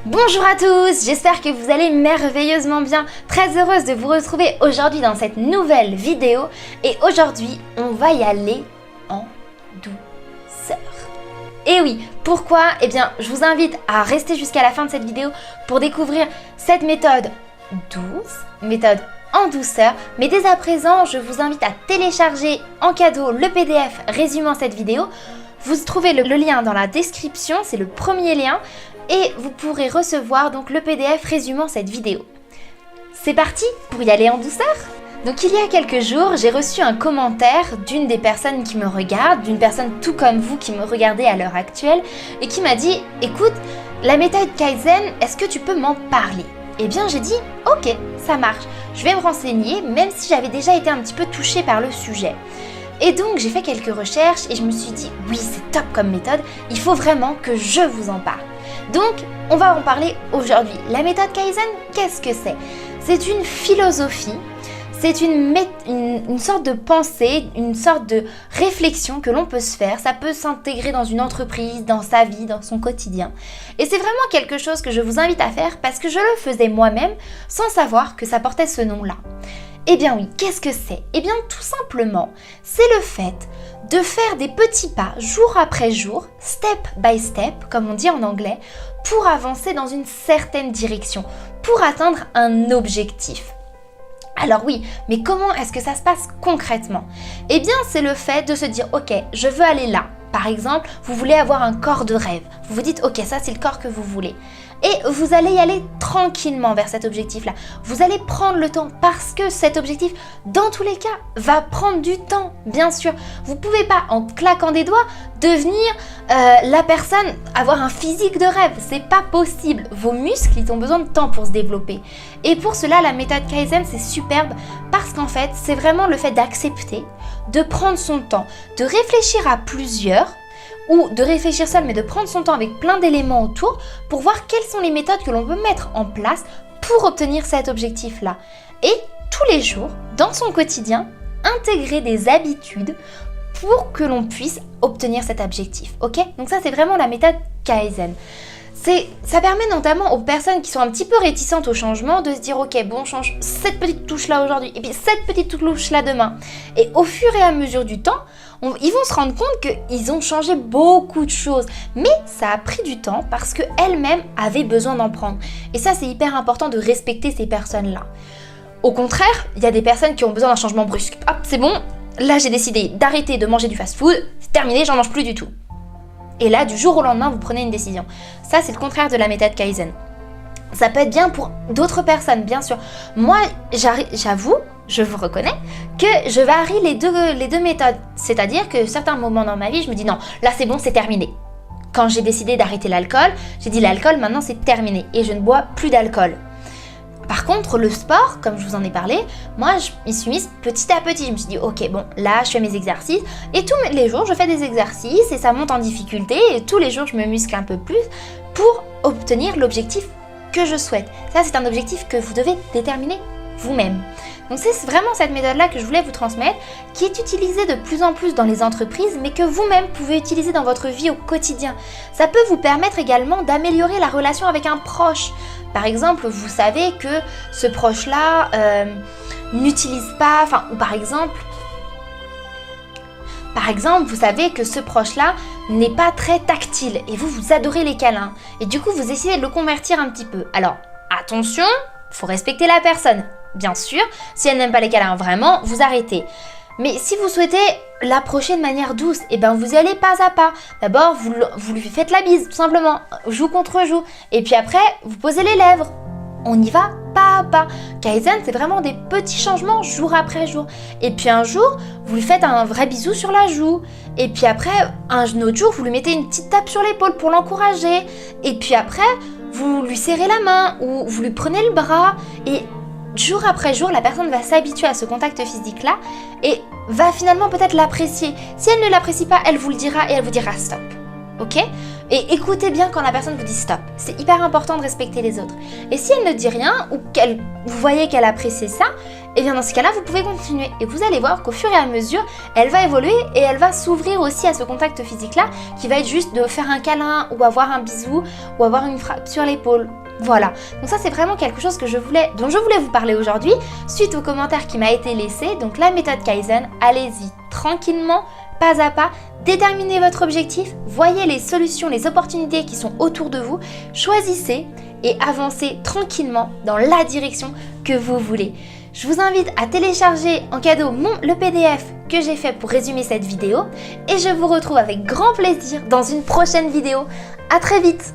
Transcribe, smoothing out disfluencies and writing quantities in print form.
Bonjour à tous, j'espère que vous allez merveilleusement bien. Très heureuse de vous retrouver aujourd'hui dans cette nouvelle vidéo. Et aujourd'hui, on va y aller en douceur. Et oui, pourquoi? Eh bien, je vous invite à rester jusqu'à la fin de cette vidéo pour découvrir cette méthode douce, méthode en douceur. Mais dès à présent, je vous invite à télécharger en cadeau le PDF résumant cette vidéo. Vous trouvez le lien dans la description, c'est le premier lien. Et vous pourrez recevoir donc le PDF résumant cette vidéo. C'est parti pour y aller en douceur. Donc il y a quelques jours, j'ai reçu un commentaire d'une des personnes qui me regardent, d'une personne tout comme vous qui me regardez à l'heure actuelle, et qui m'a dit « Écoute, la méthode Kaizen, est-ce que tu peux m'en parler ?» Eh bien j'ai dit « Ok, ça marche, je vais me renseigner, même si j'avais déjà été un petit peu touchée par le sujet. » Et donc j'ai fait quelques recherches et je me suis dit « Oui, c'est top comme méthode, il faut vraiment que je vous en parle. » Donc, on va en parler aujourd'hui. La méthode Kaizen, qu'est-ce que c'est? C'est une philosophie, c'est une sorte de pensée, une sorte de réflexion que l'on peut se faire. Ça peut s'intégrer dans une entreprise, dans sa vie, dans son quotidien. Et c'est vraiment quelque chose que je vous invite à faire parce que je le faisais moi-même sans savoir que ça portait ce nom-là. Eh bien oui, qu'est-ce que c'est? Eh bien tout simplement, c'est le fait de faire des petits pas jour après jour, step by step, comme on dit en anglais, pour avancer dans une certaine direction, pour atteindre un objectif. Alors oui, mais comment est-ce que ça se passe concrètement? Eh bien c'est le fait de se dire, ok, je veux aller là. Par exemple, vous voulez avoir un corps de rêve. Vous vous dites, ok, ça c'est le corps que vous voulez. Et vous allez y aller tranquillement vers cet objectif-là. Vous allez prendre le temps parce que cet objectif, dans tous les cas, va prendre du temps, bien sûr. Vous ne pouvez pas, en claquant des doigts, devenir la personne, avoir un physique de rêve. C'est pas possible. Vos muscles, ils ont besoin de temps pour se développer. Et pour cela, la méthode Kaizen, c'est superbe parce qu'en fait, c'est vraiment le fait d'accepter, de prendre son temps, de réfléchir à plusieurs, ou de réfléchir seul, mais de prendre son temps avec plein d'éléments autour pour voir quelles sont les méthodes que l'on peut mettre en place pour obtenir cet objectif-là. Et tous les jours, dans son quotidien, intégrer des habitudes pour que l'on puisse obtenir cet objectif. Ok? Donc ça, c'est vraiment la méthode Kaizen. Ça permet notamment aux personnes qui sont un petit peu réticentes au changement de se dire ok, bon, on change cette petite touche là aujourd'hui et puis cette petite touche là demain. Et au fur et à mesure du temps, ils vont se rendre compte qu'ils ont changé beaucoup de choses. Mais ça a pris du temps parce qu'elles-mêmes avaient besoin d'en prendre. Et ça, c'est hyper important de respecter ces personnes-là. Au contraire, il y a des personnes qui ont besoin d'un changement brusque. Hop, c'est bon, là j'ai décidé d'arrêter de manger du fast-food, c'est terminé, j'en mange plus du tout. Et là, du jour au lendemain, vous prenez une décision. Ça, c'est le contraire de la méthode Kaizen. Ça peut être bien pour d'autres personnes, bien sûr. Moi, j'avoue, je vous reconnais, que je varie les deux méthodes. C'est-à-dire que certains moments dans ma vie, je me dis non, là c'est bon, c'est terminé. Quand j'ai décidé d'arrêter l'alcool, j'ai dit l'alcool, maintenant c'est terminé. Et je ne bois plus d'alcool. Par contre, le sport, comme je vous en ai parlé, moi, je m'y suis mise petit à petit. Je me suis dit, ok, bon, là, je fais mes exercices. Et tous les jours, je fais des exercices et ça monte en difficulté. Et tous les jours, je me muscle un peu plus pour obtenir l'objectif que je souhaite. Ça, c'est un objectif que vous devez déterminer vous-même. Donc, c'est vraiment cette méthode-là que je voulais vous transmettre, qui est utilisée de plus en plus dans les entreprises, mais que vous-même pouvez utiliser dans votre vie au quotidien. Ça peut vous permettre également d'améliorer la relation avec un proche. Par exemple, vous savez que ce proche-là n'utilise pas, ou par exemple, vous savez que ce proche-là n'est pas très tactile et vous adorez les câlins. Et du coup, vous essayez de le convertir un petit peu. Alors, attention, il faut respecter la personne. Bien sûr, si elle n'aime pas les câlins vraiment, vous arrêtez. Mais si vous souhaitez l'approcher de manière douce, eh ben vous y allez pas à pas. D'abord, vous lui faites la bise, tout simplement, joue contre joue. Et puis après, vous posez les lèvres. On y va pas à pas. Kaizen, c'est vraiment des petits changements jour après jour. Et puis un jour, vous lui faites un vrai bisou sur la joue. Et puis après, un autre jour, vous lui mettez une petite tape sur l'épaule pour l'encourager. Et puis après, vous lui serrez la main ou vous lui prenez le bras. Et jour après jour, la personne va s'habituer à ce contact physique-là et va finalement peut-être l'apprécier. Si elle ne l'apprécie pas, elle vous le dira et elle vous dira stop. Ok? Et écoutez bien quand la personne vous dit stop. C'est hyper important de respecter les autres. Et si elle ne dit rien ou vous voyez qu'elle apprécie ça, et bien dans ce cas-là, vous pouvez continuer. Et vous allez voir qu'au fur et à mesure, elle va évoluer et elle va s'ouvrir aussi à ce contact physique-là qui va être juste de faire un câlin ou avoir un bisou ou avoir une frappe sur l'épaule. Voilà, donc ça c'est vraiment quelque chose dont je voulais vous parler aujourd'hui suite au commentaire qui m'a été laissé. Donc la méthode Kaizen, allez-y tranquillement, pas à pas, déterminez votre objectif, voyez les solutions, les opportunités qui sont autour de vous, choisissez et avancez tranquillement dans la direction que vous voulez. Je vous invite à télécharger en cadeau le PDF que j'ai fait pour résumer cette vidéo et je vous retrouve avec grand plaisir dans une prochaine vidéo. À très vite!